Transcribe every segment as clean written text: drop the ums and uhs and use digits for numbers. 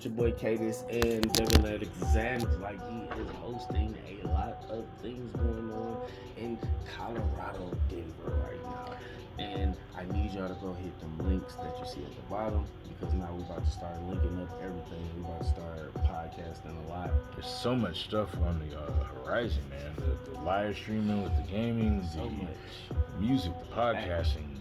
Your boy Cadis and Devin Alexander, like he is hosting a lot of things going on in Colorado, Denver right now. And I need y'all to go hit them links that you see at the bottom because now we're about to start linking up everything. We're about to start podcasting a lot. There's so much stuff on the horizon, man. The live streaming with the gaming, So the much. music, the podcasting,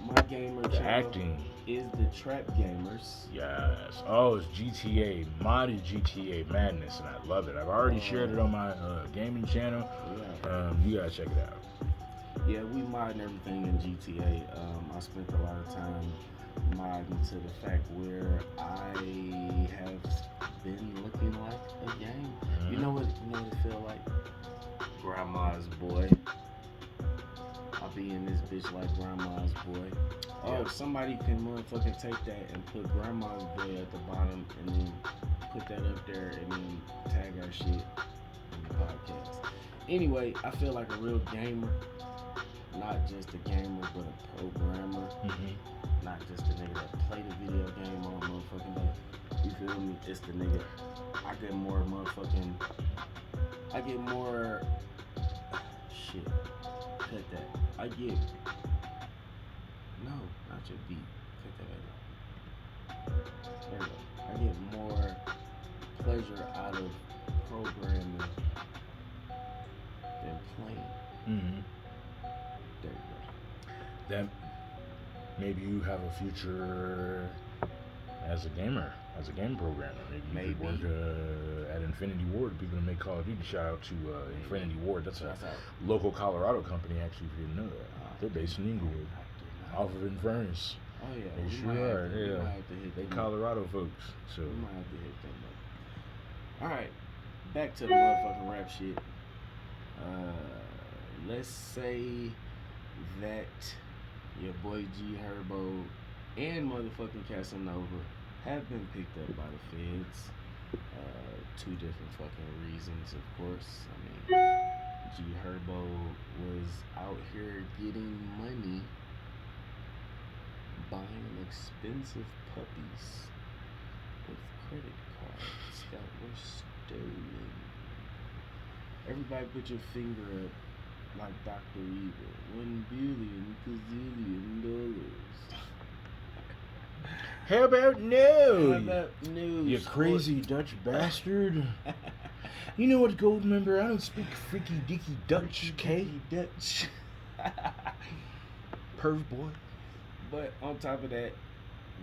My gamer the channel acting. is the Trap Gamers. Yes. Oh, it's GTA, modded GTA Madness, and I love it. I've already shared it on my gaming channel. Yeah. You gotta check it out. Yeah, we modding everything in GTA. I spent a lot of time modding to the fact where I have been looking like a game. You know what? You know what it feel like? Grandma's boy. I'll be in this bitch like grandma's boy. Oh, Yeah. somebody can motherfucking take that and put grandma's boy at the bottom and then put that up there and then tag our shit in the podcast. Anyway, I feel like a real gamer. Not just a gamer, but a programmer. Not just a nigga that play the video game on motherfucking day. You feel me? It's the nigga. I get more motherfucking. I get more. Shit. Cut that. I get. No, not your beat. Cut that out. There we go. I get more pleasure out of programming than playing. There you go. That maybe you have a future as a gamer, as a game programmer. Maybe you could work at Infinity Ward. People that make Call of Duty. Shout out to Infinity Ward. That's a local Colorado company, actually, if you didn't know that. They're based in Inglewood, off of Inverness. Oh yeah, they sure are. Yeah, they Colorado folks. So we might have to hit them up. All right, back to the motherfucking rap shit. Let's say that your boy G Herbo and motherfucking Casanova have been picked up by the feds. Two different fucking reasons, of course. I mean, G Herbo was out here getting money buying expensive puppies with credit cards that were stolen. Everybody put your finger up like Dr. Evil. $1 billion gazillion. how about no? How about no? You crazy Dutch bastard. You know what, gold member? I don't speak freaky dicky Dutch, okay? Dutch. Perv boy. But on top of that,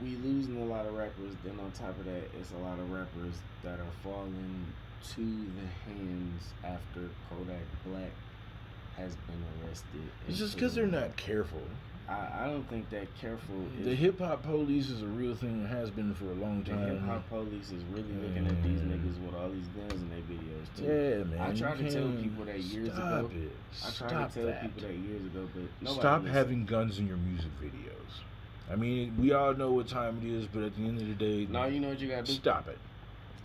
we losing a lot of rappers. Then on top of that, it's a lot of rappers that are falling to the hands after Kodak Black has been arrested. It's just because they're not careful. I don't think that careful is... The hip-hop police is a real thing and has been for a long time. The hip-hop police is really looking at these niggas with all these guns in their videos, too. Yeah, man. I tried to tell people that years ago. I tried to tell people that years ago, but nobody Stop having guns in your music videos. I mean, we all know what time it is, but at the end of the day... No, you know what you gotta do? Stop it.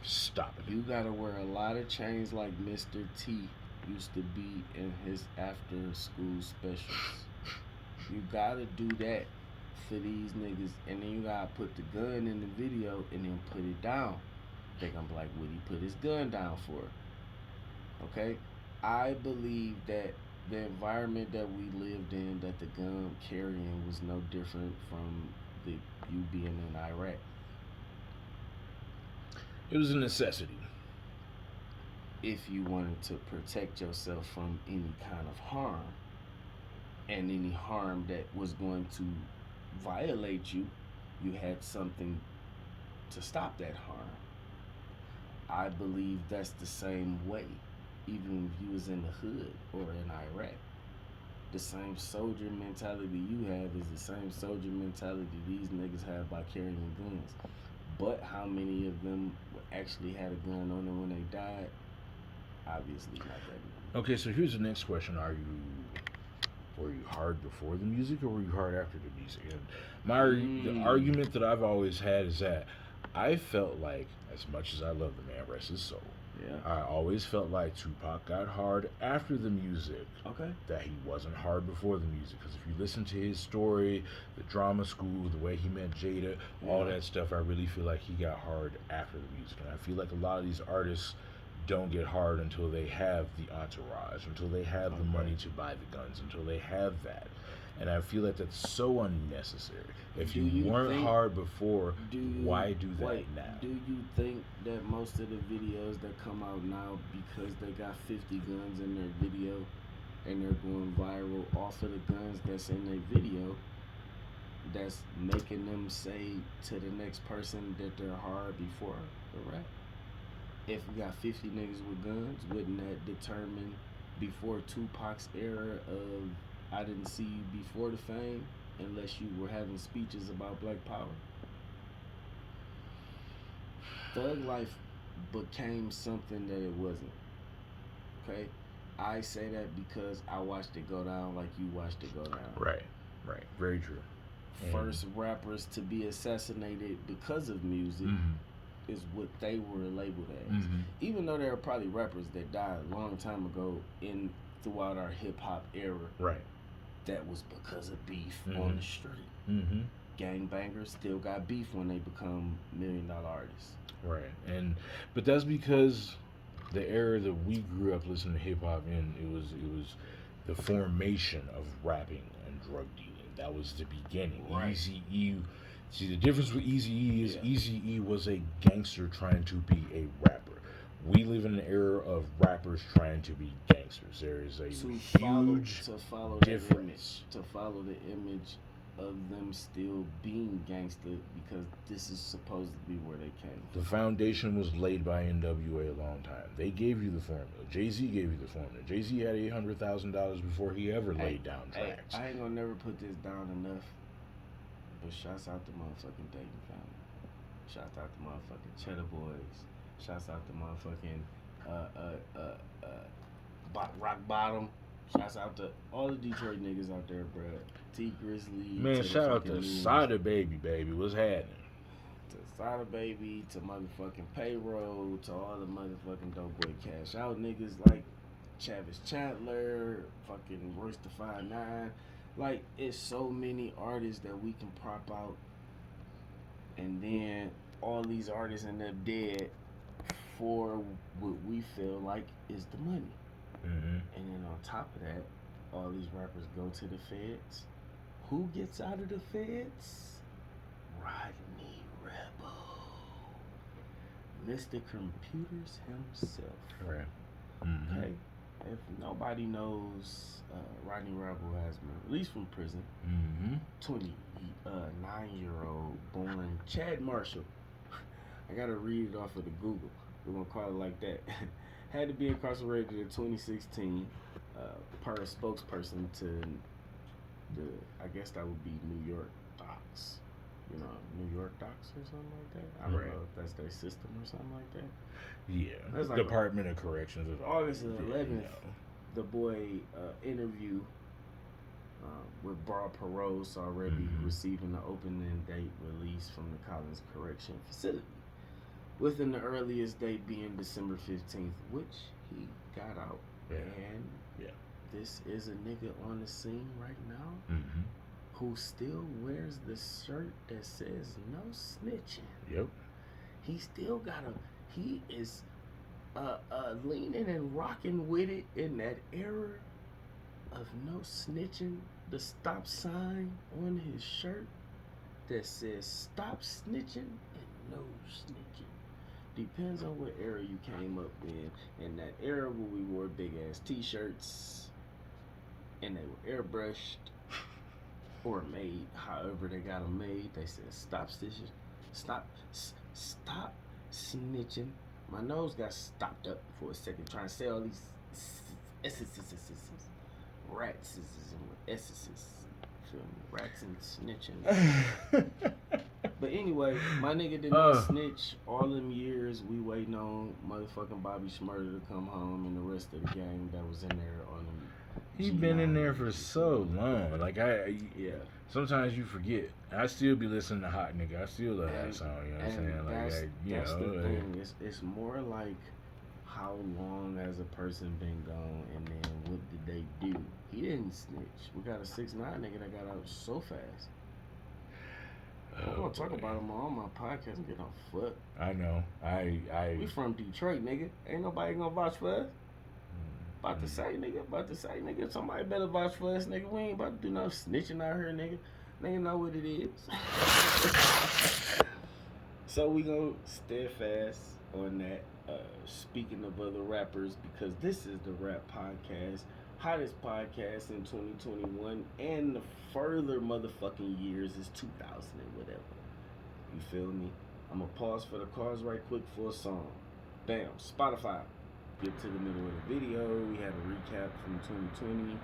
Stop it. You gotta wear a lot of chains like Mr. T used to be in his after-school specials. You gotta do that for these niggas, and then you gotta put the gun in the video and then put it down. They gonna be like, what he put his gun down for? Okay? I believe that the environment that we lived in, that the gun carrying was no different from you being in Iraq. It was a necessity. If you wanted to protect yourself from any kind of harm, and any harm that was going to violate you, you had something to stop that harm. I believe that's the same way, even if you was in the hood or in Iraq. The same soldier mentality you have is the same soldier mentality these niggas have by carrying guns. But how many of them actually had a gun on them when they died? Obviously not that many. Okay, so here's the next question. Were you hard before the music or were you hard after the music? And the argument that I've always had is that I felt like, as much as I love the man, rest his soul, Yeah. I always felt like Tupac got hard after the music. Okay. That he wasn't hard before the music. Because if you listen to his story, the drama school, the way he met Jada, all that stuff, I really feel like he got hard after the music. And I feel like a lot of these artists don't get hard until they have the entourage, until they have the money to buy the guns, until they have that. And I feel like that's so unnecessary. If you weren't hard before, why do that now? Do you think that most of the videos that come out now, because they got 50 guns in their video and they're going viral off of the guns that's in their video, that's making them say to the next person that they're hard before the rap? If we got 50 niggas with guns, wouldn't that determine before Tupac's era of I didn't see you before the fame unless you were having speeches about black power? Thug life became something that it wasn't. Okay? I say that because I watched it go down like you watched it go down. Right. Very true. First rappers to be assassinated because of music is what they were labeled as. Even though there are probably rappers that died a long time ago throughout our hip hop era. Right. That was because of beef on the street. Gangbangers still got beef when they become $1 million artists. Right. But that's because the era that we grew up listening to hip hop in, it was the formation of rapping and drug dealing. That was the beginning. Right. Eazy-E. See, the difference with Eazy-E is Eazy-E was a gangster trying to be a rapper. We live in an era of rappers trying to be gangsters. There is a huge difference. To follow the image of them still being gangster, because this is supposed to be where they came from. The foundation was laid by NWA a long time. They gave you the formula. Jay-Z gave you the formula. Jay-Z had $800,000 before he ever laid down tracks. I ain't gonna never put this down enough, but shouts out to motherfucking Devin family. Shouts out to motherfucking Cheddar Boys. Shouts out to motherfucking Rock Bottom. Shouts out to all the Detroit niggas out there, bro. T Grizzly. Man, shout out to Sada Baby. What's happening? To Sada Baby, to motherfucking Payroll, to all the motherfucking Dope Boy Cash Out niggas like Chavis Chandler, fucking Royce the 5'9". Like, it's so many artists that we can prop out, and then all these artists end up dead for what we feel like is the money. And then on top of that, all these rappers go to the feds. Who gets out of the feds? Rodney Rebel. Mr. Computers himself. Right. Okay? If nobody knows, Rodney Rebel has been released from prison. 29-year-old born Chad Marshall. I gotta read it off of the Google. We're gonna call it like that. Had to be incarcerated in 2016 per a spokesperson to I guess that would be New York Docks. You know, New York Docks or something like that. I don't know if that's their system or something like that. Yeah. That's like Department of Corrections. August 11th, the boy interview with broad paroles already receiving the opening date release from the Collins Correction Facility, within the earliest date being December 15th, which he got out. And this is a nigga on the scene right now who still wears the shirt that says no snitching. Yep. He still he is leaning and rocking with it in that era of no snitching. The stop sign on his shirt that says stop snitching and no snitching. Depends on what era you came up in that era where we wore big ass t-shirts and they were airbrushed or made however they got them made. They said stop snitching, stop snitching. My nose got stopped up for a second trying to say all these rats and S's. Rats and snitching. But anyway, my nigga did not snitch all them years. We waiting on motherfucking Bobby Shmurda to come home and the rest of the gang that was in there on them. He's been in there for so long. Like sometimes you forget. I still be listening to Hot Nigga. I still love that song. You know what I'm saying? That's the thing. It's more like how long has a person been gone, and then what did they do? He didn't snitch. We got a 6ix9ine nigga that got out so fast. I'm gonna talk about him on my podcast and get on foot. I know. We from Detroit, nigga. Ain't nobody gonna vouch for us. About to say, nigga. Somebody better vouch for us, nigga. We ain't about to do no snitching out here, nigga. Nigga know what it is. So we gonna steadfast on that. Speaking of other rappers, because this is the Rap Podcast, hottest podcast in 2021, and the further motherfucking years is 2000 and whatever. You feel me? I'm gonna pause for the cause right quick for a song. Bam, Spotify. Get to the middle of the video. We had a recap from 2020.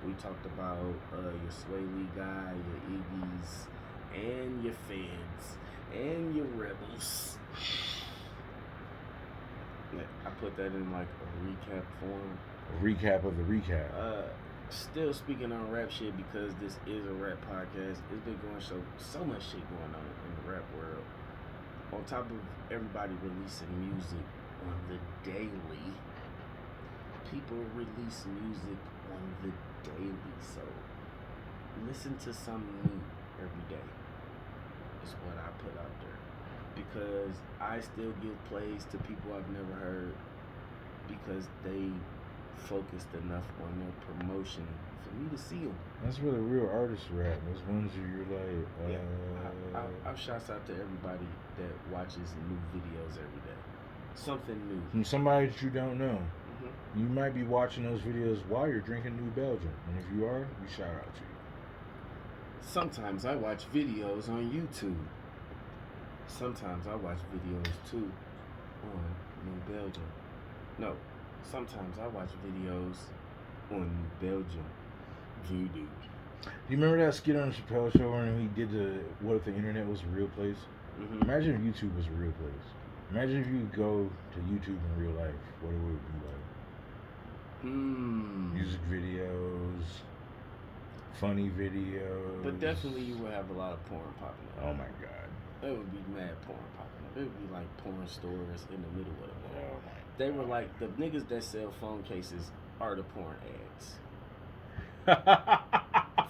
We talked about your Sway Lee guy, your Iggy's, and your Feds, and your Rebels. I put that in like a recap form. A recap of the recap. Still speaking on rap shit because this is a rap podcast. It's been going so much shit going on in the rap world. On top of everybody releasing music on the daily, people release music on the daily. So listen to something new every day. Is what I put out there. Because I still give plays to people I've never heard because they focused enough on their promotion for me to see them. That's where the real artists are at. Those ones who you're like, I've shouts out to everybody that watches new videos every day. Something new. From somebody that you don't know. Mm-hmm. You might be watching those videos while you're drinking New Belgium. And if you are, we shout out to you. Sometimes I watch videos on YouTube. Sometimes I watch videos too on New Belgium. No, sometimes I watch videos on New Belgium Voodoo. You remember that skit on the Chappelle Show when he did the What If the Internet Was a Real Place? Mm-hmm. Imagine if YouTube was a real place. Imagine if you could go to YouTube in real life. What it would be like. Music videos, funny videos. But definitely you would have a lot of porn popping up. Oh my god. It would be mad porn popping up. It would be like porn stores in the middle of the mall. Oh my They were like, the niggas that sell phone cases are the porn ads.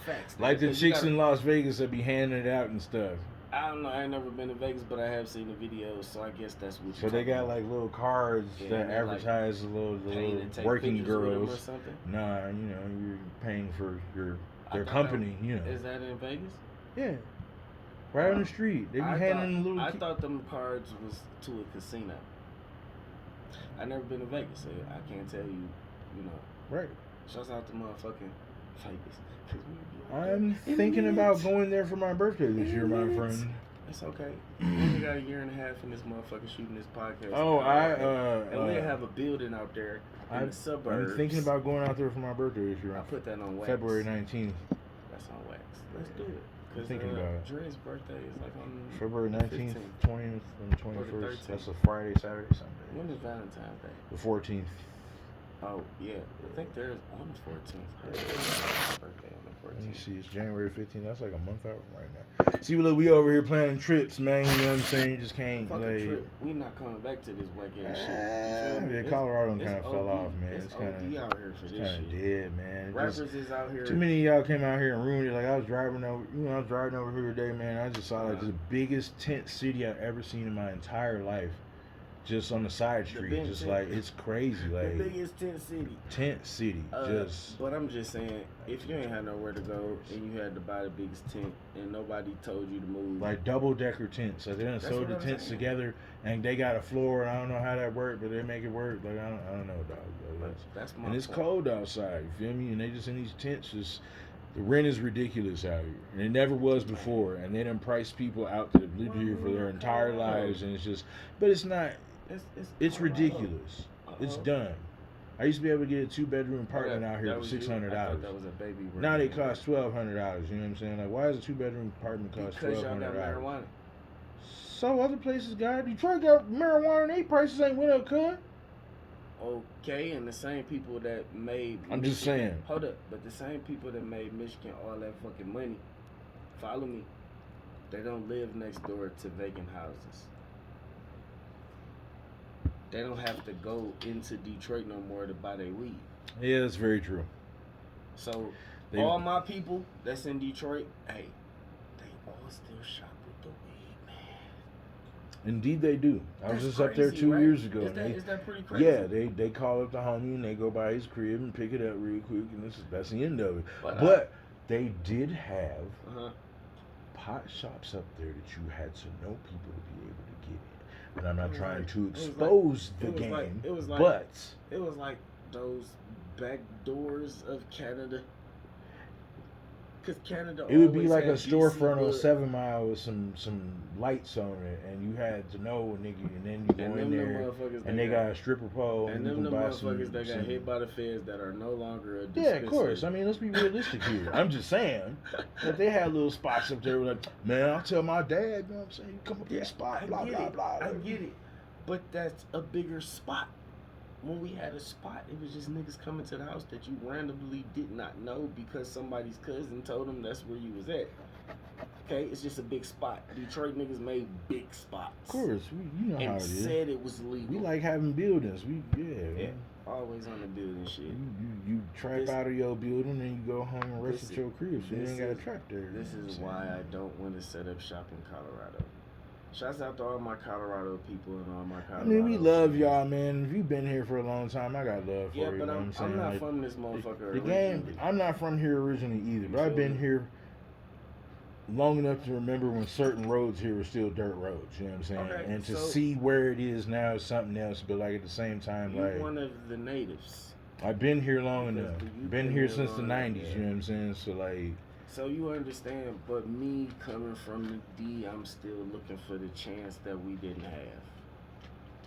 Facts. Like the chicks in Las Vegas that be handing it out and stuff. I don't know. I ain't never been to Vegas, but I have seen the videos, so I guess that's what. So they got like little cards that advertise like, the little working girls. Or something? Nah, you know, you're paying for their company. You know. Is that in Vegas? Yeah. Right on the street. They be handing little. I thought them cards was to a casino. I never been to Vegas, so I can't tell you. You know. Right. Shouts out to motherfucking Vegas. I'm thinking about going there for my birthday this year, my friend. It's okay. We only got a year and a half in this motherfucker shooting this podcast. Oh, and we have a building out there in the suburbs. I'm thinking about going out there for my birthday this year. I put that on wax. February 19th. That's on wax. Let's do it. I'm thinking about it. Dre's birthday is like on February 19th, 20th, and 21st. That's a Friday, Saturday, Sunday. When is Valentine's Day? The 14th. Oh, yeah. I think there's on the 14th. Birthday on the 14th. Let me see. It's January 15th. That's like a month out from right now. See, look, we over here planning trips, man. You know what I'm saying? You just can't. Fuck like, a trip. We not coming back to this whack ass shit. Yeah, Colorado kind of fell off, man. It's kind of out here for this shit. Dead, man. Rappers is out here. Too many of y'all came out here and ruined it. Like I was driving over here today, man. I just saw like the biggest tent city I've ever seen in my entire life. Just on the side street, just like it's crazy, like the biggest tent city. But I'm just saying, if you ain't had nowhere to go and you had to buy the biggest tent and nobody told you to move, like double-decker tents, like they done sewed the tents together and they got a floor, and I don't know how that worked, but they make it work. Like I don't know, dog. Like, that's my and it's point. cold outside. You feel me? And they just in these tents, just the rent is ridiculous out here, and it never was before. And they done price people out to live here for their entire lives, and it's just, but it's not. It's ridiculous. It's dumb. I used to be able to get a 2-bedroom apartment out here for $600. That was a baby. Now they cost $1,200. You know what I'm saying? Like, why does a 2-bedroom apartment cost $1,200? Because y'all got marijuana. So other places got Detroit got marijuana, and they prices ain't went up, cuz. Okay, and the same people that made. I'm just saying. Hold up, but the same people that made Michigan all that fucking money. Follow me. They don't live next door to vacant houses. they don't have to go into Detroit no more to buy their weed. Yeah, that's very true. So all my people that's in Detroit, hey, they all still shop with the weed, man. Indeed, they do. I was just crazy, up there 2 years ago. Is that pretty crazy? Yeah, they call up the homie and they go by his crib and pick it up real quick, and that's the end of it. But they did have pot shops up there that you had to know people to be able to get in. And I'm not trying to expose the game, but it was like those back doors of Canada. Because Canada, it would be like a storefront on 7 Mile with some lights on it, and you had to know a nigga, and then you go in there, and they got a stripper pole, and you them can buy motherfuckers that got hit by the feds that are no longer a dispensary. Yeah, of course. I mean, let's be realistic here. I'm just saying that they had little spots up there like, man, I'll tell my dad, you know what I'm saying? You come up to this spot, blah, blah, blah. I get it. But that's a bigger spot. When we had a spot, it was just niggas coming to the house that you randomly did not know because somebody's cousin told them that's where you was at. Okay, it's just a big spot. Detroit niggas made big spots. Of course, you know how it is. And said it was legal. We like having buildings. Yeah. Always on the building shit. You trap out of your building and you go home and rest at your crib, so you ain't got to trap there. This is why I don't want to set up shop in Colorado. Shouts out to all my Colorado people and all my Colorado. I mean, we love y'all, man. If you've been here for a long time, I got love for you. Yeah, but I'm not like, from this motherfucker. The game, I'm not from here originally either, but I've been here long enough to remember when certain roads here were still dirt roads. You know what I'm saying? Okay, and to see where it is now is something else. But like at the same time, you're like one of the natives. I've been here long enough. Been here since the '90s. You know what I'm saying? So like. So you understand, but me coming from the D, I'm still looking for the chance that we didn't have.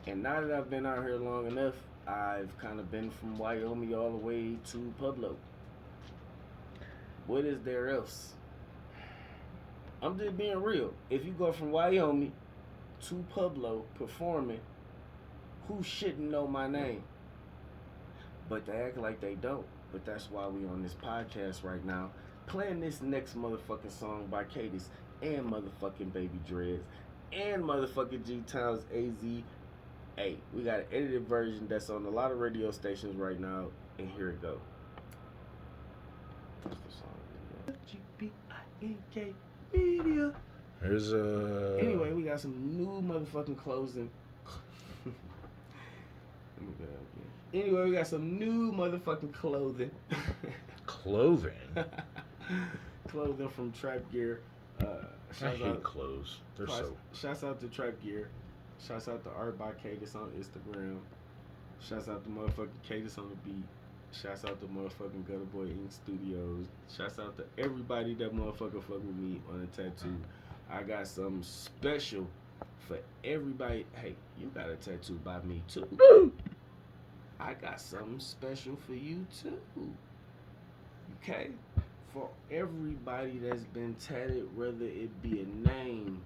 And now that I've been out here long enough, I've kind of been from Wyoming all the way to Pueblo. What is there else? I'm just being real. If you go from Wyoming to Pueblo performing, who shouldn't know my name? But they act like they don't. But that's why we on this podcast right now. Playing this next motherfucking song by Cadis and motherfucking Baby Dreads and motherfucking G Towns AZ. Hey, we got an edited version that's on a lot of radio stations right now, and here it go. What's the song? GBINK Media. There's a. Anyway, we got some new motherfucking clothing. Anyway, we got some new motherfucking clothing. Clothing? Clothing from Trap Gear. I hate clothes. They're so. Shouts out to Trap Gear. Shouts out to Art by Cadis on Instagram. Shouts out to motherfucking Cadis on the beat. Shouts out to motherfucking Gutter Boy Ink Studios. Shouts out to everybody that motherfucker fuck with me on a tattoo. I got something special for everybody. Hey, you got a tattoo by me too. I got something special for you too. Okay? For everybody that's been tatted, whether it be a name,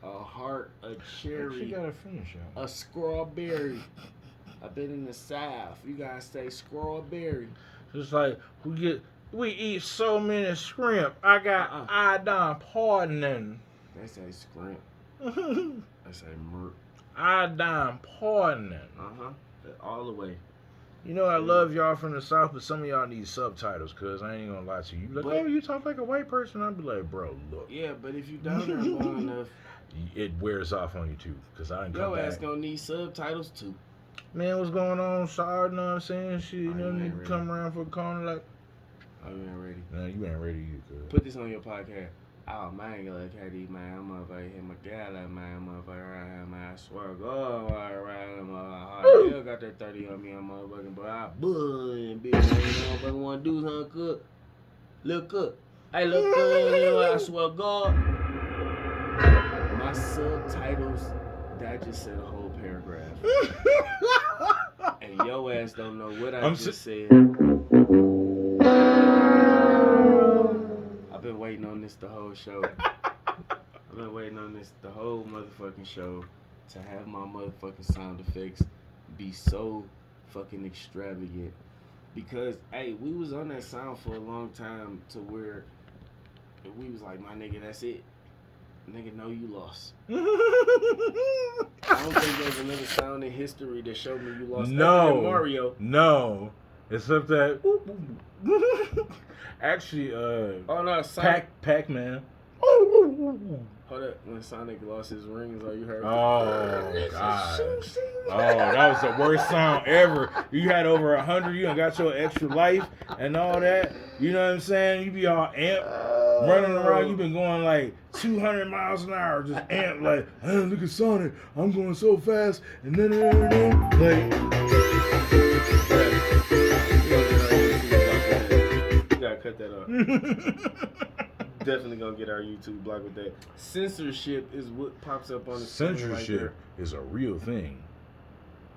a heart, a cherry, gotta finish a strawberry. I've been in the South. You gotta say strawberry. It's like we eat so many shrimp. I got iodine poisoning. They say scrimp. They say murk. Iodine poisoning. All the way. You know I love y'all from the South, but some of y'all need subtitles, cause I ain't gonna lie to you. Like, oh, you talk like a white person. I'd be like, bro, look. Yeah, but if you down there long enough, it wears off on you too. Cause I ain't come back. Your ass gonna need subtitles too. Man, what's going on? Sorry, know what I'm saying? Shit, you know, nigga come around for a corner like. Oh, you ain't ready. No, you ain't ready either, cuz. Put this on your podcast. Oh, man, you look at these, man. I'm motherfucker hit my gala, man. Motherfucker right here, man. I swear to God, right here, motherfucker. Still got that 30 on me, I'm motherfucking, but I bullying, bitch. Man, motherfucker want to do something, cook. Look cook. Hey, look cook. I swear to God. My subtitles, that just said a whole paragraph. And your ass don't know what I just said. I've been waiting on this the whole show. I've been waiting on this the whole motherfucking show to have my motherfucking sound effects be so fucking extravagant. Because, hey, we was on that sound for a long time to where we was like, my nigga, that's it. Nigga, no, you lost. I don't think there's another sound in history that showed me you lost. Other than Mario. No. Except that. Actually, oh no, Sonic. Pac-Man. Hold up, when Sonic lost his rings, all you heard. Oh God! Oh, that was the worst sound ever. You had over 100. You done got your extra life and all that. You know what I'm saying? You be all amped, running around. You been going like 200 miles an hour, just amped like, hey, look at Sonic. I'm going so fast, and then like. You gotta cut that off. Definitely gonna get our YouTube blocked with that. Censorship is what pops up on the screen. Censorship right is a real thing.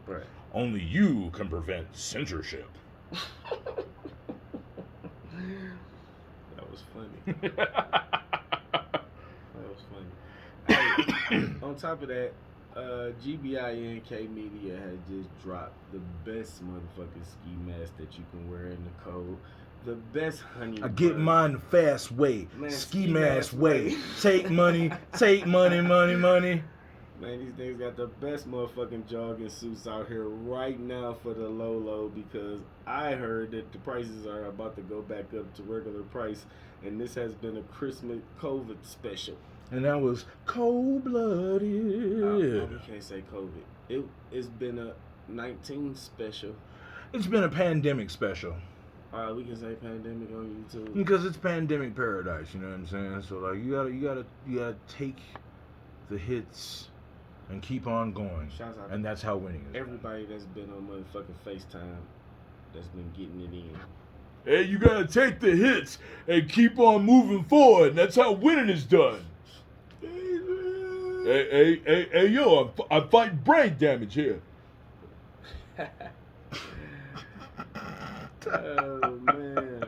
Right. Only you can prevent censorship. That was funny. That was funny. Hey, on top of that, GBINK Media has just dropped the best motherfucking ski mask that you can wear in the cold. The best honey. I get mine the fast way. Man, ski mask way. Take money, money. Man, these things got the best motherfucking jogging suits out here right now for the low because I heard that the prices are about to go back up to regular price, and this has been a Christmas COVID special. And that was cold-blooded. We can't say COVID. It's been a 19 special. It's been a pandemic special. We can say pandemic on YouTube because it's pandemic paradise. You know what I'm saying? So like you gotta take the hits and keep on going. Shouts out and that's how winning is. Everybody that's been on motherfucking FaceTime that's been getting it in. Hey, you gotta take the hits and keep on moving forward. And that's how winning is done. Hey, yo, I'm fighting brain damage here. Oh man,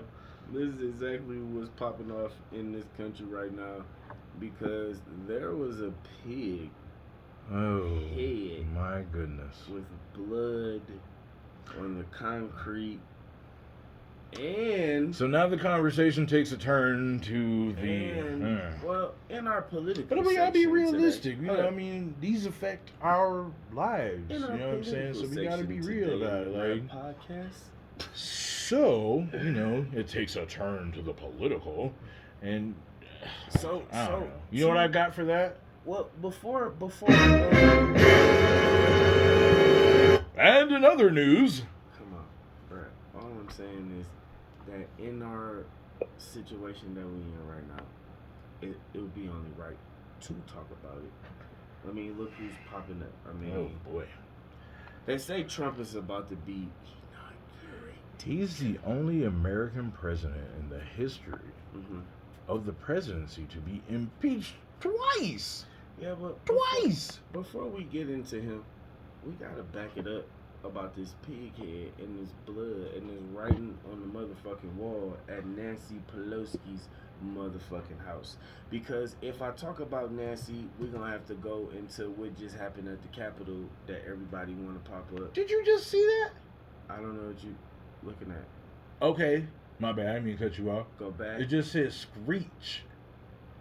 this is exactly what's popping off in this country right now because there was a pig. Oh head my goodness! With blood on the concrete, and so now the conversation takes a turn to the well, in our political. But we gotta be realistic. Today, you know, I mean, these affect our lives. You know what I'm saying? So we gotta be real about it. Like podcast. So, you know, it takes a turn to the political, and so you know what I got for that? Well, before. And in other news. Come on, bro. All I'm saying is that in our situation that we're in right now, it would be only right to talk about it. I mean, look who's popping up. I mean, oh boy. They say Trump is about to be. He's the only American president in the history of the presidency to be impeached twice. Yeah, but twice. Before we get into him, we gotta back it up about this pig head and this blood and this writing on the motherfucking wall at Nancy Pelosi's motherfucking house. Because if I talk about Nancy, we're gonna have to go into what just happened at the Capitol that everybody wanna pop up. Did you just see that? I don't know what you looking at. Okay, my bad. I didn't mean to cut you off. Go back. It just says Screech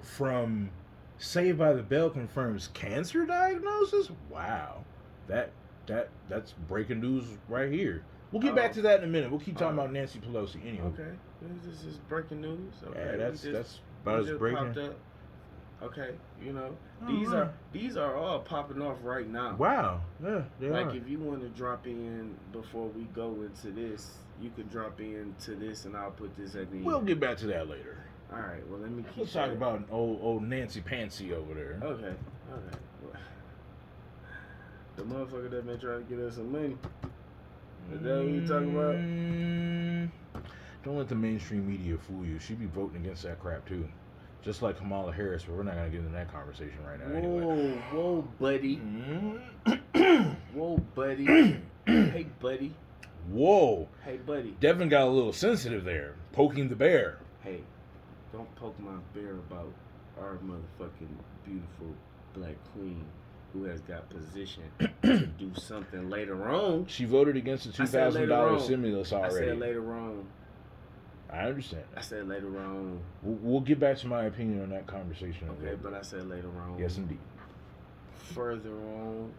from Saved by the Bell confirms cancer diagnosis. Wow, that's breaking news right here. We'll get back to that in a minute. We'll keep talking about Nancy Pelosi anyway. Okay, this is breaking news. Okay. Yeah, that's about as breaking. Okay, you know, these are all popping off right now. Wow, yeah, they are. Like if you want to drop in before we go into this, you can drop into this, and I'll put this at the end. We'll get back to that later. All right. Well, let me keep. Let's talk about old Nancy Pansy over there. Okay. The motherfucker that been trying to get us some money. Is that what you talking about? Don't let the mainstream media fool you. She be voting against that crap too. Just like Kamala Harris, but we're not going to get into that conversation right now anyway. Whoa, buddy. Whoa, buddy. Hey, buddy. Whoa. Hey, buddy. Devin got a little sensitive there, poking the bear. Hey, don't poke my bear about our motherfucking beautiful black queen who has got position to do something later on. She voted against the $2,000 stimulus already. I said later on. I understand I that. said later on. We'll get back to my opinion on that conversation. Okay, later. but I said later on. Yes, indeed. Further on.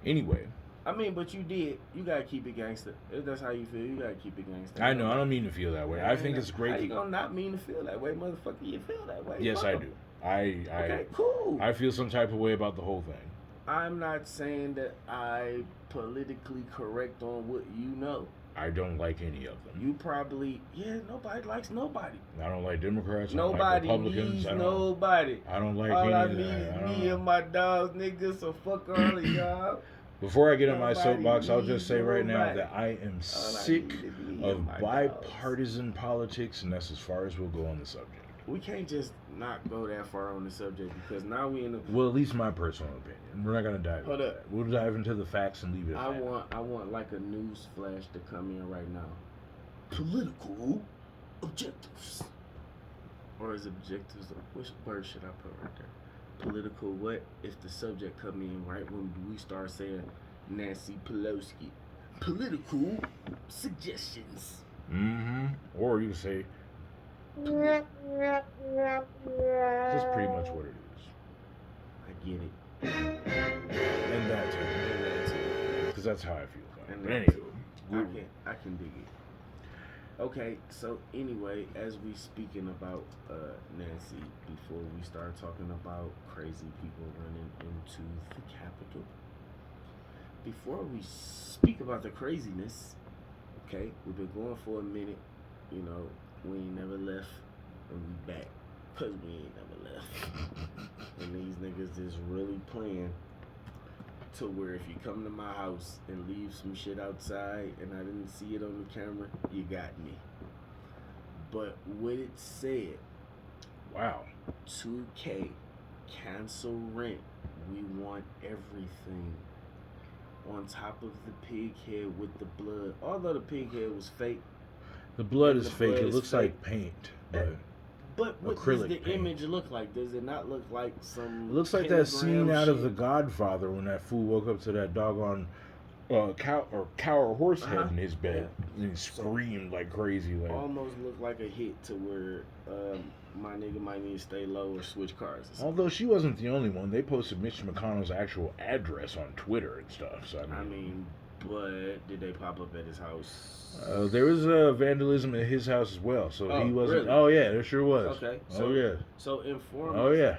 Anyway. I mean, but you did. You gotta keep it gangster. If that's how you feel, you gotta keep it gangster. I know. I don't mean to feel that way. I think it's great. How you gonna not mean to feel that way, motherfucker? You feel that way. Yes, I do. Okay, cool. I feel some type of way about the whole thing. I'm not saying that I politically correct on what you know. I don't like any of them. You probably, nobody likes nobody. I don't like Democrats. Nobody I don't like Republicans. needs nobody. I don't like all any I of need that. is me and my dogs, niggas, so fuck all of y'all. Before I get on my soapbox, I'll just say right now that I am All sick of bipartisan politics, and that's as far as we'll go on the subject. We can't just not go that far on the subject because now we in the... Well, at least my personal opinion. We're not gonna dive into that. We'll dive into the facts and leave it at that. I want like a news flash to come in right now. Political objectives. Or is objectives, which word should I put right there? Political what? If the subject come in right when we start saying Nancy Pelosi. Political suggestions. Mm-hmm. Or you can say... That's pretty much what it is. I get it. And that too. Because that's how I feel about it. But anyway. I can dig it. Okay, so anyway, as we speaking about Nancy, before we start talking about crazy people running into the Capitol, before we speak about the craziness, okay, we've been going for a minute, you know, we ain't never left, and we back, because we ain't never left. And these niggas is really playing to where if you come to my house and leave some shit outside and I didn't see it on the camera, you got me. But what it said, wow, 2K, cancel rent, we want everything. On top of the pig head with the blood. Although the pig head was fake. The blood is fake. It looks like paint. But what does the image look like? Does it not look like some... It looks like that scene out of The Godfather when that fool woke up to that doggone cow or horse head in his bed. And he screamed like crazy. Like, almost looked like a hit to where my nigga might need to stay low or switch cars. Although she wasn't the only one. They posted Mitch McConnell's actual address on Twitter and stuff. So I mean, but did they pop up at his house? There was vandalism at his house as well. So he wasn't... Really? Oh, yeah, there sure was. Okay. So, oh, yeah. So inform Oh, yeah.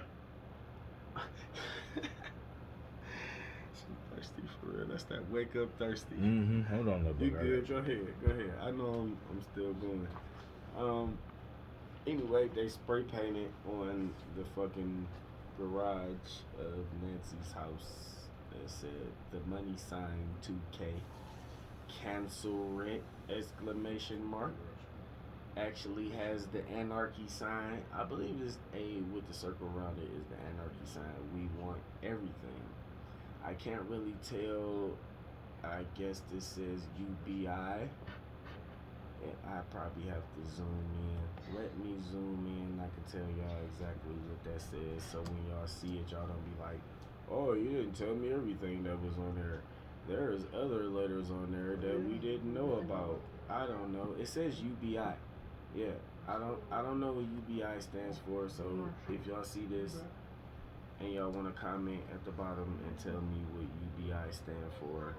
Thirsty for real. That's that wake up thirsty. Mm-hmm. Hold on, little You good? Go ahead. I know I'm still going. Anyway, they spray painted on the fucking garage of Nancy's house. It said the money sign 2K, cancel rent, exclamation mark. Actually has the anarchy sign. I believe this A with the circle around it is the anarchy sign. We want everything. I can't really tell. I guess this says UBI. And I probably have to zoom in. Let me zoom in. I can tell y'all exactly what that says. So when y'all see it, y'all don't be like, oh, you didn't tell me everything that was on there. There's other letters on there that we didn't know about. I don't know. It says UBI. Yeah. I don't know what UBI stands for. So if y'all see this and y'all want to comment at the bottom and tell me what UBI stands for,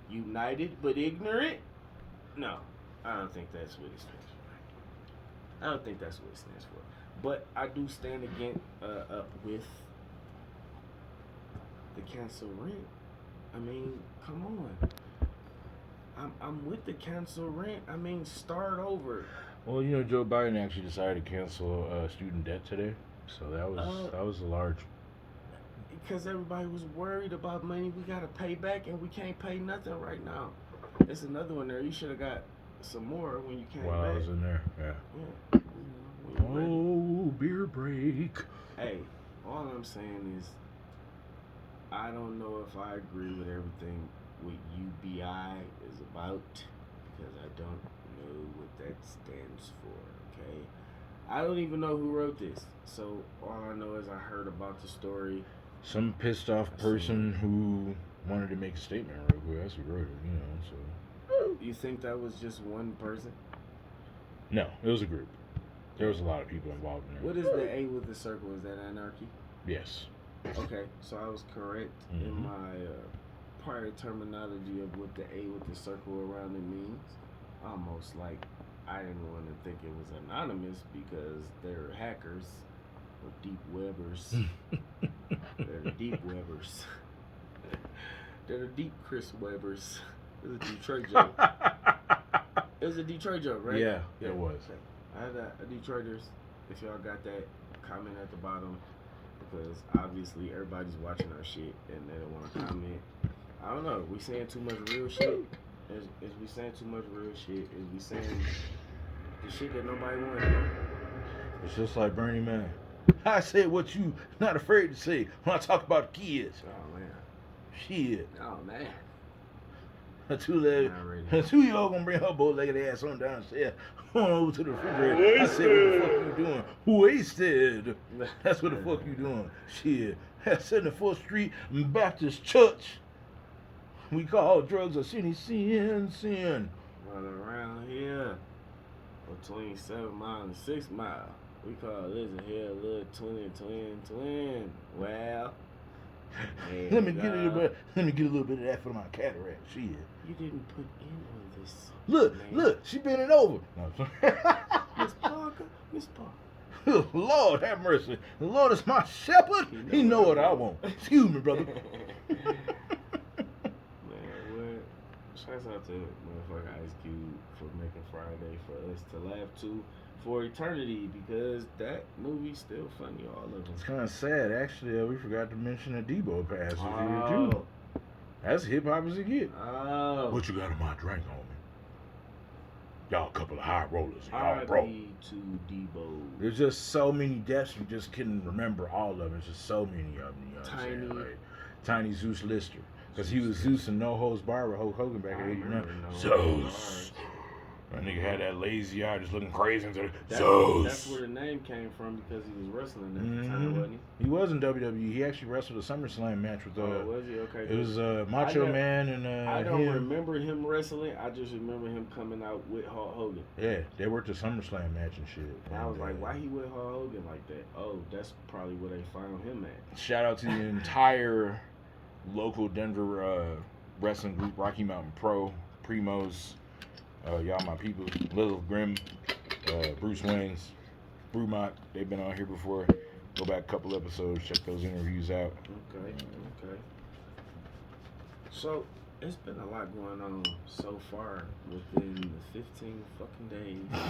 United but ignorant? No, I don't think that's what it stands for. I don't think that's what it stands for. But I do stand again with the cancel rent. I mean, come on. I'm with the cancel rent. I mean, start over. Well, you know, Joe Biden actually decided to cancel student debt today, so that was a large. Because everybody was worried about money we gotta pay back, and we can't pay nothing right now. There's another one there. You should have got some more when you came back. While I was in there, yeah. Oh, beer break. Hey, all I'm saying is, I don't know if I agree with everything what UBI is about, because I don't know what that stands for, okay? I don't even know who wrote this, so all I know is I heard about the story. Some pissed off person who wanted to make a statement real quick. That's who wrote it, you know, so. You think that was just one person? No, it was a group. There was a lot of people involved in it. What is the A with the circle? Is that anarchy? Yes. Okay, so I was correct in my prior terminology of what the A with the circle around it means. Almost like I didn't want to think it was anonymous because they're hackers or deep webbers. They're the deep webbers. They're the deep Chris Webbers. It was a Detroit joke. It was a Detroit joke, right? Yeah, it was. I had a Detroiters. If y'all got that, comment at the bottom because obviously everybody's watching our shit and they don't want to comment. I don't know. We saying too much real shit? Is we saying too much real shit? Is we saying the shit that nobody wants to hear? It's just like Bernie Man. I say what you not afraid to say when I talk about kids. Oh man. Shit. Oh man. The two y'all gonna bring her bow-legged ass on downstairs, on over to the refrigerator. I said, what the fuck you doing? Wasted. That's what the fuck you doing. Shit. At 74th Street Baptist Church. We call drugs a sin. Right around here, between 7 Mile and 6 Mile, we call this a hell little twin. Well, let me get a little bit of that for my cataract. Shit. You didn't put in on this. Look, she bending over. No, Miss Parker. Lord have mercy. The Lord is my shepherd. He know what I want. Excuse me, brother. Shouts out to motherfucking Ice Cube for making Friday for us to laugh to for eternity because that movie's still funny, all of them. It's kind of sad, actually. We forgot to mention the Debo passes here, too. That's hip hop as it get. Oh. What you got in my drink, homie? Y'all a couple of high rollers. Y'all broke. To Debo. There's just so many deaths, you just couldn't remember all of them. There's just so many of them. You know what I'm saying? Like, Tiny Zeus Lister. Because he was Zeus and No Holds Barred with Hulk Hogan back in '89. Zeus. That nigga had that lazy eye just looking crazy into the Zeus. That's where the name came from because he was wrestling at the time, wasn't he? He was in WWE. He actually wrestled a SummerSlam match with was he? Okay. It was Macho Man and I don't remember him wrestling. I just remember him coming out with Hulk Hogan. Yeah, they worked a SummerSlam match and shit. And I was like, why he with Hulk Hogan like that? Oh, that's probably where they found him at. Shout out to the entire local Denver wrestling group, Rocky Mountain Pro, Primos, y'all my people, Little Grim, Bruce Waynes, Brumont. They've been on here before. Go back a couple episodes, check those interviews out. Okay. So it's been a lot going on so far within the 15 fucking days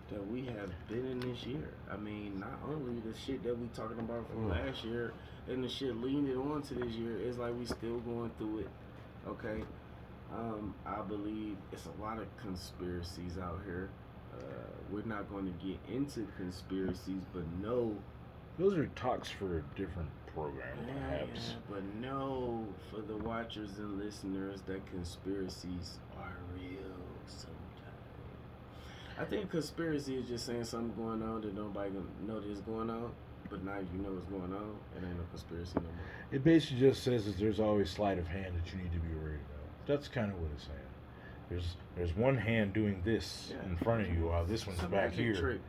that we have been in this year. I mean, not only the shit that we talking about from last year and the shit leading on to this year, it's like we still going through it. Okay. I believe it's a lot of conspiracies out here. We're not going to get into conspiracies, but no. Those are talks for a different program, perhaps. Yeah, but no, for the watchers and listeners, that conspiracies are real sometimes. I think conspiracy is just saying something going on that nobody gonna know that is going on. But now you know what's going on, it ain't no conspiracy no more. It basically just says that there's always sleight of hand that you need to be worried about. That's kind of what it's saying. There's one hand doing this in front of you while this one's back here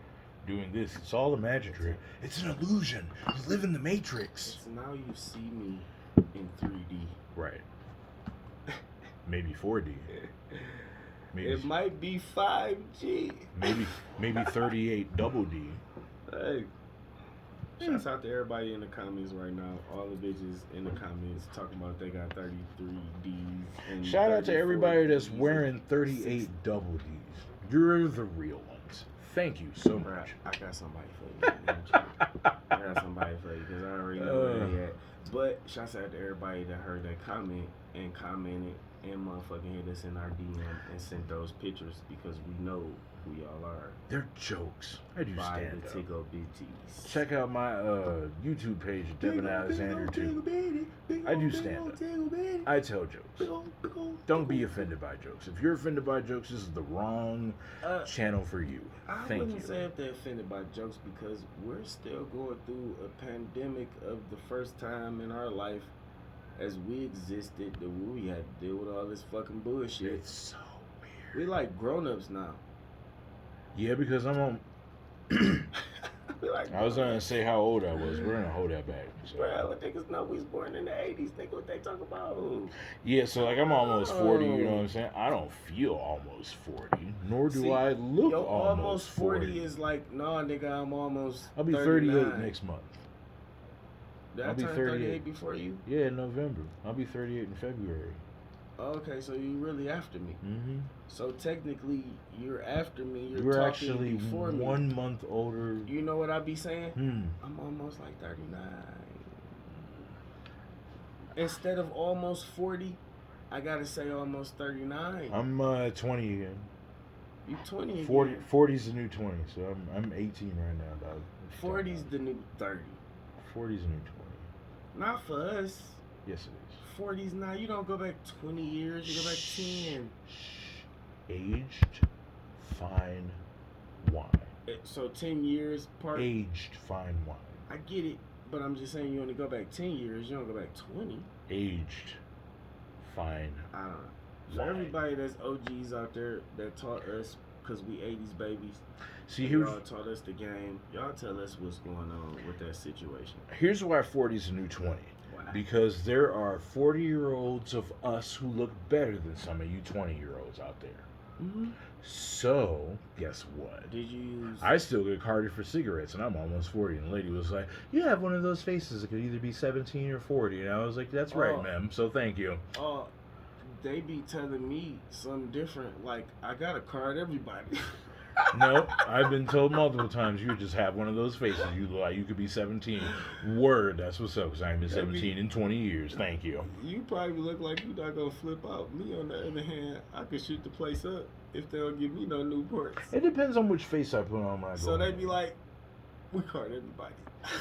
doing this. It's all a magic trick. It's an illusion. You live in the Matrix. It's now you see me in 3D. Right. Maybe 4D. Maybe, it might be 5G. Maybe 38 double D. Hey. Shouts out to everybody in the comments right now. All the bitches in the comments talking about they got 33Ds. And shout out to everybody that's wearing 38 double Ds. You're the real ones. Thank you so much. I got somebody for you. I got somebody for you because I already know where they at. But shouts out to everybody that heard that comment and commented and motherfucking hit us in our DM and sent those pictures because we know who y'all are. They're jokes. I do stand up. Bitties. Check out my YouTube page, Devin Alexander too. I do stand up. I tell jokes. Don't be offended by jokes. If you're offended by jokes, this is the wrong channel for you. I wouldn't say if they're offended by jokes because we're still going through a pandemic of the first time in our life as we existed that we had to deal with all this fucking bullshit. It's so weird. We like grown-ups now. Yeah, because I'm on. We like I was gonna grown-ups. say how old I was. We're gonna hold that back. So. Bro, niggas know we was born in the 80s. Think what they talk about. Yeah, so like I'm almost 40. You know what Oh. I'm saying? I don't feel almost 40, nor do See, I look yo, almost 40 is like, no, nigga, I'm almost I'll be 39. 38 next month. Did I'll I be turn 38 before you? Yeah, in November. I'll be 38 in February. Okay, so you really after me. Mm-hmm. So technically, you're after me. You're talking actually before 1 month older. You know what I be saying? Hmm. I'm almost like 39. Instead of almost 40, I gotta say almost 39. I'm 20 again. You 20 again. 40's the new 20, so I'm 18 right now, dog. 40's the new 30. 40's the new 20. Not for us. Yes, it is. 40's now. You don't go back 20 years. You go back 10. Aged fine wine. So 10 years part. Aged fine wine. I get it, but I'm just saying you only go back 10 years. You don't go back 20. Aged fine. I don't know. For everybody that's OGs out there that taught us, because we 80s babies, see, y'all taught us the game. Y'all tell us what's going on with that situation. Here's why 40's the new 20. Why? Because there are 40-year-olds of us who look better than some of you 20-year-olds out there. Mm-hmm. So, guess what? Did you use... I still get carded for cigarettes, and I'm almost 40. And the lady was like, you have one of those faces that could either be 17 or 40. And I was like, that's right, ma'am. So thank you. They be telling me something different. Like, I got to card everybody. Nope. I've been told multiple times you just have one of those faces. You look like you could be 17. Word. That's what's up, because I haven't been 17 in 20 years. Thank you. You probably look like you're not going to flip out. Me, on the other hand, I could shoot the place up if they don't give me no new ports. It depends on which face I put on my So they be like, we card everybody.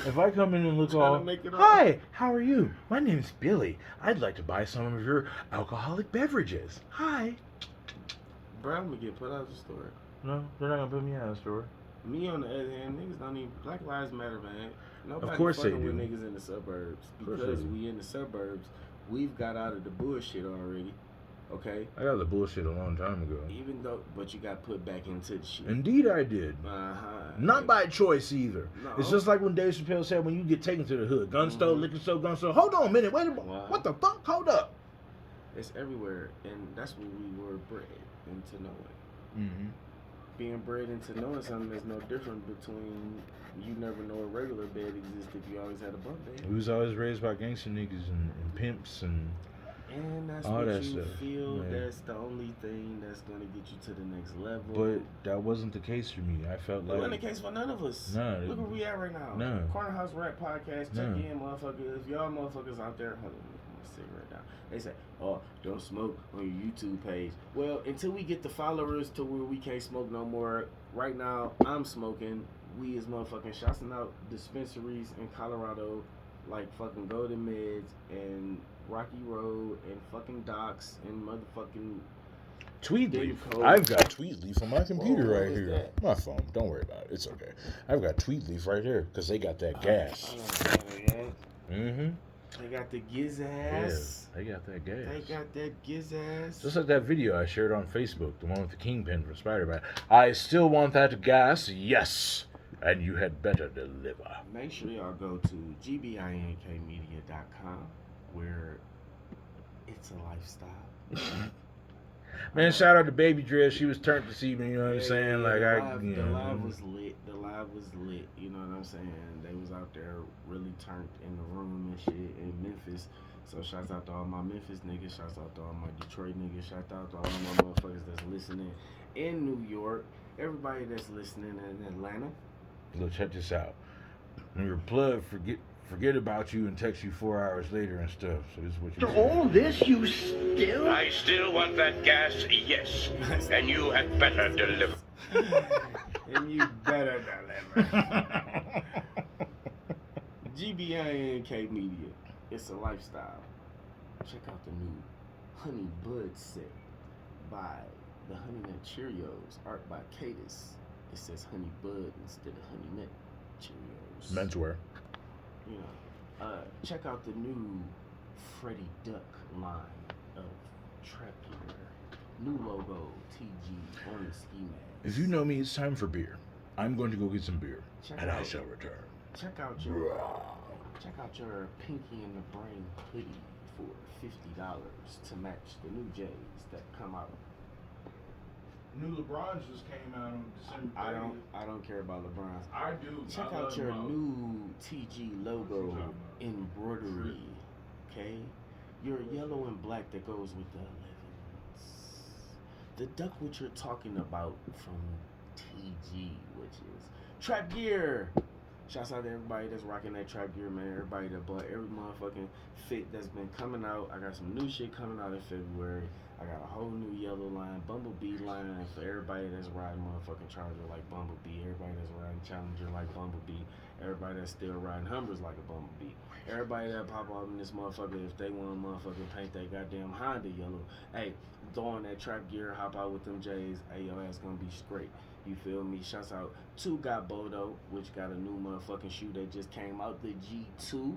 If I come in and look all, hi, how are you? My name's Billy. I'd like to buy some of your alcoholic beverages. Hi. Bro, I'm going to get put out of the store. No, they're not going to put me out of the store. Me, on the other hand, niggas don't even... Black Lives Matter, man. Nobody of course they fucking do. with niggas in the suburbs. Because we in the suburbs, we've got out of the bullshit already. Okay? I got the bullshit a long time ago. Even though... But you got put back into the shit. Indeed I did. Uh-huh. Not by choice either. No. It's just like when Dave Chappelle said, when you get taken to the hood. Gun store, liquor store, gun store. Hold on a minute. Wait a minute. Wow. What the fuck? Hold up. It's everywhere. And that's what we were bred into knowing. Mm-hmm. Being bred into knowing something is no different between you never know a regular bed exists if you always had a bunk bed. We was always raised by gangster niggas and pimps and that's all what that you stuff. feel. Man. That's the only thing that's going to get you to the next level. But that wasn't the case for me. I felt like... It wasn't the case for none of us. No. Look where we at right now. No. Corner House Rap Podcast. Check No. in, motherfuckers. If y'all motherfuckers out there... Hold on, let me cigarette down. They say, oh, don't smoke on your YouTube page. Well, until we get the followers to where we can't smoke no more, right now, I'm smoking. We is motherfucking shouting out dispensaries in Colorado like fucking Golden Meds and Rocky Road and fucking Docks and motherfucking Tweetleaf. Code. I've got Tweetleaf on my computer Whoa, right here. that? My phone. Don't worry about it. It's okay. I've got Tweetleaf right here because they got that gas. Mm-hmm. They got the giz ass. Yeah, they got that gas. They got that giz ass. Just like that video I shared on Facebook, the one with the Kingpin from Spider-Man. I still want that gas, yes. And you had better deliver. Make sure y'all go to gbinkmedia.com where it's a lifestyle. Man, shout out to Baby Dress. She was turned this evening, you know what I'm saying? Like, the live was lit. The live was lit. You know what I'm saying? They was out there really turned in the room and shit in Memphis. So shouts out to all my Memphis niggas. Shouts out to all my Detroit niggas. Shout out to all my motherfuckers that's listening in New York. Everybody that's listening in Atlanta. Look, check this out. When your plug forget about you and text you 4 hours later and stuff. So this is what you After all this, you still... I still want that gas, yes. And you had better deliver. And you better deliver. GBINK Media. It's a lifestyle. Check out the new Honey Bud set by the Honey Nut Cheerios, art by Cadis. It says Honey Bud instead of Honey Nut Cheerios. Menswear. You know, check out the new Freddy Duck line of trap gear. New logo, TG on the ski mask. If you know me, it's time for beer. I'm going to go get some beer, Check and I out- shall return. Check out your Pinky in the Brain hoodie for $50 to match the new J's that come out. New LeBrons just came out on December 30th. I don't care about LeBron's. I do. Check out your new TG logo embroidery. Okay? Your yellow and black that goes with the 11s. The duck which you're talking about from TG, which is Trap Gear. Shouts out to everybody that's rocking that Trap Gear, man. Everybody that bought every motherfucking fit that's been coming out. I got some new shit coming out in February. I got a whole new yellow line, Bumblebee line for everybody that's riding motherfucking Charger like Bumblebee. Everybody that's riding Challenger like Bumblebee. Everybody that's still riding Humbers like a Bumblebee. Everybody that pop out in this motherfucker, if they want to motherfucking paint that goddamn Honda yellow, hey, throw on that Trap Gear, hop out with them J's. Hey, your ass gonna be straight. You feel me? Shouts out to Got Bodo, which got a new motherfucking shoe that just came out, the G2.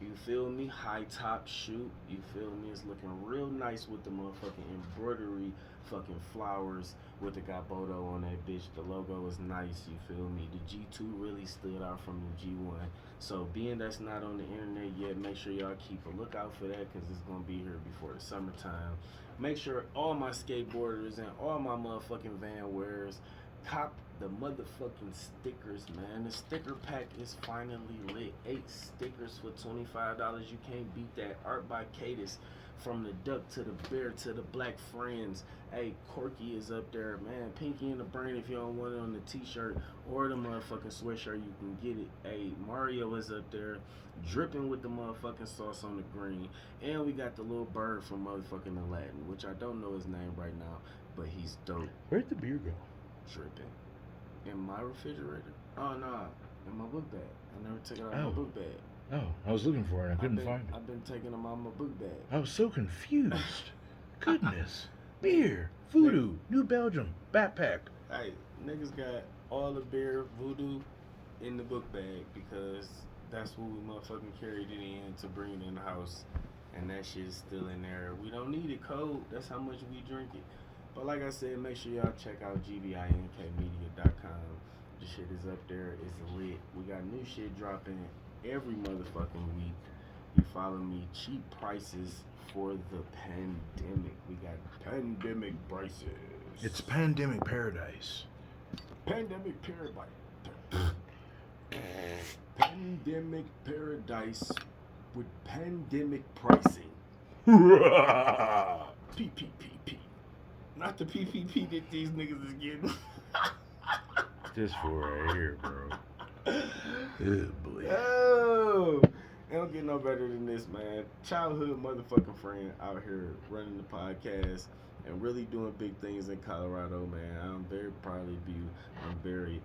You feel me? High top shoe. You feel me? It's looking real nice with the motherfucking embroidery, fucking flowers with the Got Bodo on that bitch. The logo is nice. You feel me? The G2 really stood out from the G1. So being that's not on the internet yet, make sure y'all keep a lookout for that because it's gonna be here before the summertime. Make sure all my skateboarders and all my motherfucking van wearers cop the motherfucking stickers, man. The sticker pack is finally lit. 8 stickers for $25. You can't beat that. Art by Cadis. From the duck to the bear to the black friends. Hey, Corky is up there, man. Pinky in the Brain if you don't want it on the t-shirt or the motherfucking sweatshirt, you can get it. Hey, Mario is up there dripping with the motherfucking sauce on the green. And we got the little bird from motherfucking Aladdin, which I don't know his name right now, but he's dope. Where'd the beer go? Dripping. In my refrigerator? Oh, no. In my book bag. I never took it out of my book bag. Oh, I was looking for it and I couldn't find it. I've been taking them out of my book bag. I was so confused. Goodness. Beer, voodoo, New Belgium, backpack. Hey, niggas got all the beer, voodoo in the book bag because that's what we motherfucking carried it in to bring it in the house. And that shit is still in there. We don't need it cold. That's how much we drink it. But like I said, make sure y'all check out gvinkmedia.com. The shit is up there. It's lit. We got new shit dropping every motherfucking week. You follow me. Cheap prices for the pandemic. We got pandemic prices. It's pandemic paradise. Pandemic paradise. Pandemic paradise with pandemic pricing. PPPP. Not the PPP that these niggas is getting. Just for right here, bro. Boy. Oh, it don't get no better than this, man. Childhood motherfucking friend out here running the podcast and really doing big things in Colorado, man. I'm very proud of you. I'm very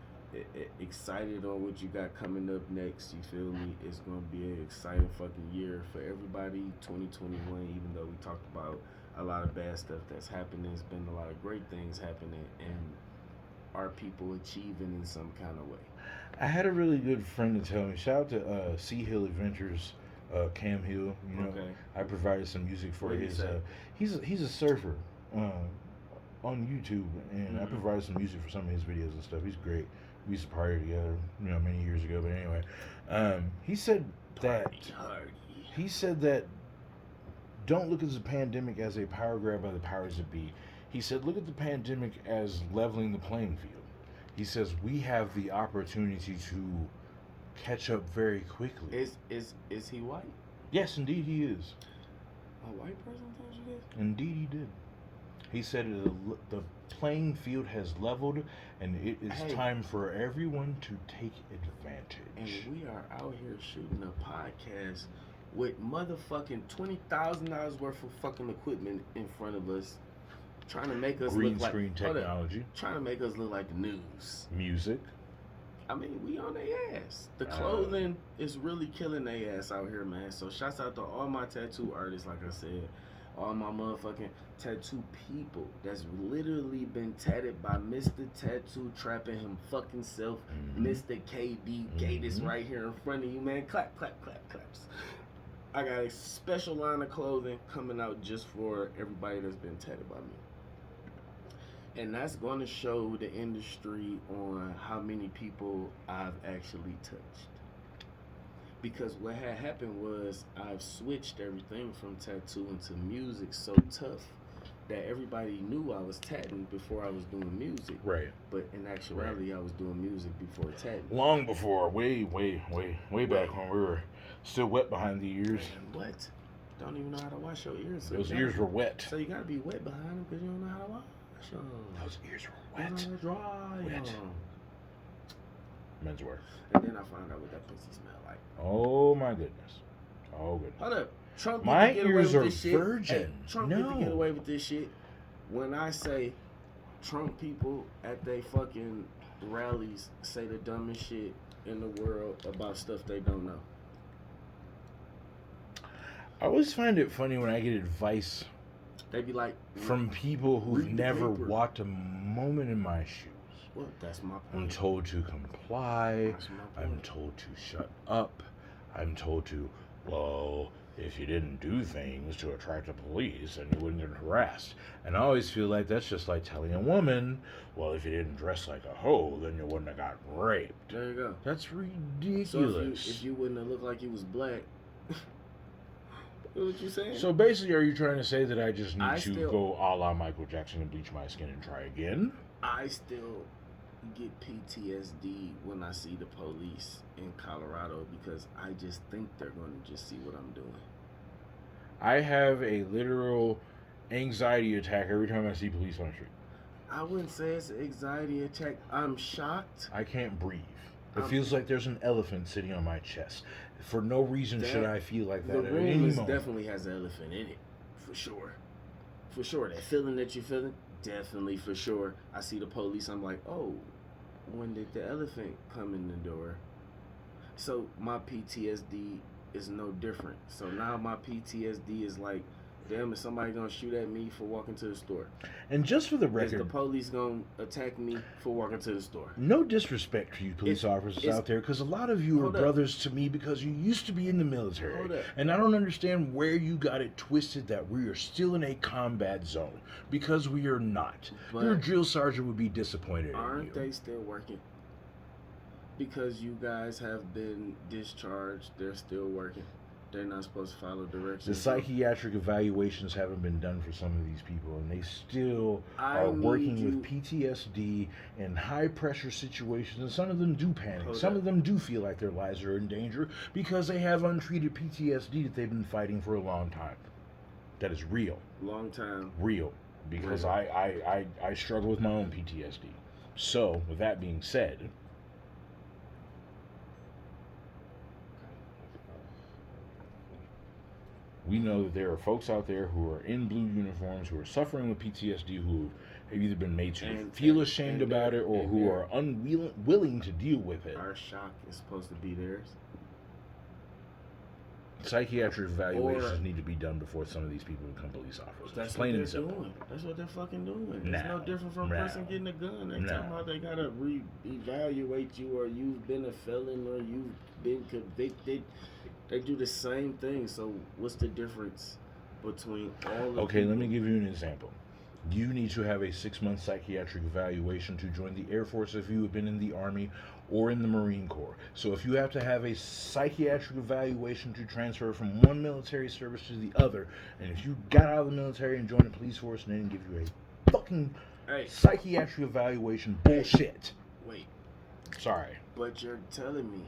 excited on what you got coming up next. You feel me? It's going to be an exciting fucking year for everybody. 2021, even though we talked about a lot of bad stuff that's happening, there's been a lot of great things happening, and are people achieving in some kind of way? I had a really good friend to tell me. Shout out to Sea Hill Adventures, Cam Hill. You know, Okay. I provided some music for What did he his. say? He's a surfer on YouTube, and I provided some music for some of his videos and stuff. He's great. We used to party together, many years ago. But anyway, he said that don't look at the pandemic as a power grab by the powers that be. He said, look at the pandemic as leveling the playing field. He says we have the opportunity to catch up very quickly. Is he white? Yes, indeed he is. A white person told you this? Indeed he did. He said the playing field has leveled, and it is time for everyone to take advantage. And we are out here shooting a podcast with motherfucking $20,000 worth of fucking equipment in front of us, trying to make us green look like screen technology, trying to make us look like the news. music. I mean, we on their ass. The clothing is really killing their ass out here, man. So shouts out to all my tattoo artists, like I said. All my motherfucking tattoo people that's literally been tatted by Mr. Tattoo Trapping him fucking self, Mr. KD Gatus right here in front of you, man. Clap, clap, clap, claps. I got a special line of clothing coming out just for everybody that's been tatted by me. And that's going to show the industry on how many people I've actually touched. Because what had happened was I've switched everything from tattoo into music so tough that everybody knew I was tatting before I was doing music. Right. But in actuality, I was doing music before tatting. Long before, way back when we were still wet behind the ears. Man, what? Don't even know how to wash your ears. So Those ears were wet. So you gotta be wet behind them because you don't know how to wash them. Those ears were wet. Dry. Wet. Men's wear. And then I found out what that pussy smelled like. Oh my goodness. Oh goodness. Hold up. Trump My get to get away ears with are this shit. virgin. Hey, Trump No. get to get away with this shit. When I say Trump people at they fucking rallies say the dumbest shit in the world about stuff they don't know. I always find it funny when I get advice They be like, from people who've read the never paper. walked a moment in my shoes. well, that's my I'm point. told to comply. That's my I'm point. told to shut up. I'm told to, well, if you didn't do things to attract the police, then you wouldn't get harassed. And I always feel like that's just like telling a woman, well, if you didn't dress like a hoe, then you wouldn't have got raped. There you go. That's ridiculous. So if you wouldn't have looked like you was black, what you saying? So basically, are you trying to say that I just need I to still- go a la Michael Jackson and bleach my skin and try again? I still get PTSD when I see the police in Colorado because I just think they're going to just see what I'm doing. I have a literal anxiety attack every time I see police on the street. I wouldn't say it's an anxiety attack. I'm shocked. I can't breathe. It feels like there's an elephant sitting on my chest. For no reason should I feel like that The at room any is moment. definitely has an elephant in it, for sure. For sure. That feeling that you're feeling, definitely for sure. I see the police, I'm like, oh, when did the elephant come in the door? So my PTSD is no different. So now my PTSD is like, damn, is somebody gonna shoot at me for walking to the store? And just for the Is the record, police gonna attack me for walking to the store? no disrespect to you police officers it's- out there, because a lot of you are Hold up. brothers to me because you used to be in the military. Hold up. And I don't understand where you got it twisted that we are still in a combat zone, because we are not. But Your drill sergeant would be disappointed in aren't you. they still working? Because you guys have been discharged, they're still working. They're not supposed to follow directions. The psychiatric evaluations haven't been done for some of these people, and they still I are working need with PTSD in high pressure situations, and some of them do panic. Hold Some up. of them do feel like their lives are in danger because they have untreated PTSD that they've been fighting for a long time. That is real. Long time. Real. Because Real. I struggle with my own PTSD. So, with that being said, we know that there are folks out there who are in blue uniforms who are suffering with PTSD, who have either been made to feel ashamed about it, or who are unwilling to deal with it. Our shock is supposed to be theirs. Psychiatric evaluations need to be done before some of these people become police officers. That's Plain what and they're simple. doing. That's what they're fucking doing. It's Now. no different from a Now. person getting a gun. They're Now. talking about they gotta re-evaluate you, or you've been a felon, or you've been convicted. They do the same thing. So what's the difference between all of Okay, let me give you an example. You need to have a 6-month psychiatric evaluation to join the Air Force if you have been in the Army or in the Marine Corps. So if you have to have a psychiatric evaluation to transfer from one military service to the other, and if you got out of the military and joined the police force and they didn't give you a fucking Hey, psychiatric evaluation, bullshit. wait. Sorry. But you're telling me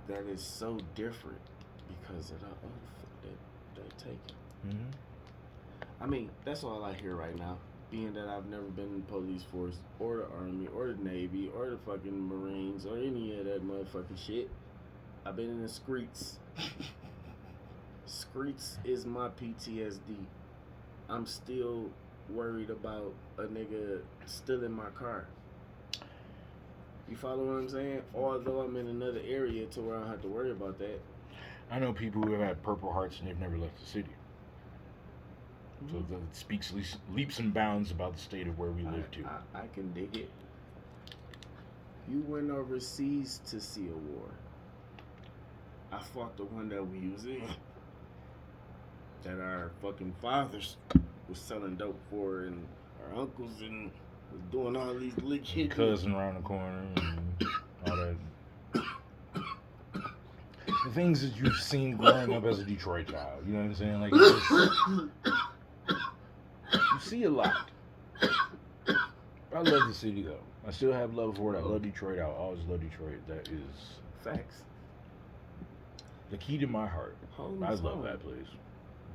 that is so different because of the oath that they're taking. Mm-hmm. I mean, that's all I hear right now. Being that I've never been in the police force or the Army or the Navy or the fucking Marines or any of that motherfucking shit. I've been in the streets. Streets is my PTSD. I'm still worried about a nigga stealing my car. You follow what I'm saying? Although I'm in another area to where I don't have to worry about that. I know people who have had Purple Hearts and they've never left the city. So that speaks leaps and bounds about the state of where we live to. I can dig it. You went overseas to see a war. I fought the one that we was in. That our fucking fathers was selling dope for and our uncles and was doing all these lick hit Cousin around the corner and all that. The things that you've seen growing up as a Detroit child. You know what I'm saying? Like, you see a lot. I love the city, though. I still have love for it. I love Detroit. I'll always love Detroit. That is facts. The key to my heart. Home I is love home. that place.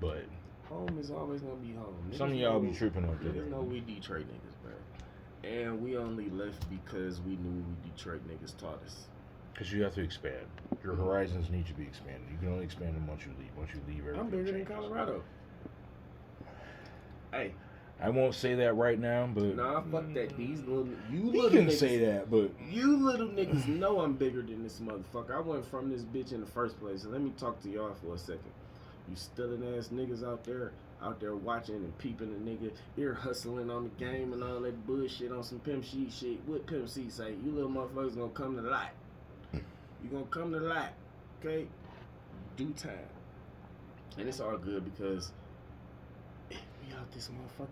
But home is always gonna be home. Some of y'all be tripping up there. Niggas know we Detroit niggas, bro. And we only left because we knew Detroit niggas taught us. Because you have to expand. Your horizons need to be expanded. You can only expand them once you leave. Once you leave, everything I'm bigger changes. than Colorado. Hey. I won't say that right now, but Nah, fuck that. These little you little can niggas, say that, but you little niggas know I'm bigger than this motherfucker. I went from this bitch in the first place. So let me talk to y'all for a second. You stealing ass niggas out there watching and peeping a nigga, ear hustling on the game and all that bullshit on some Pimp C shit. What Pimp C say? You little motherfuckers gonna come to the light. You gonna come to the light, okay? Due time. And it's all good because we out this motherfucker.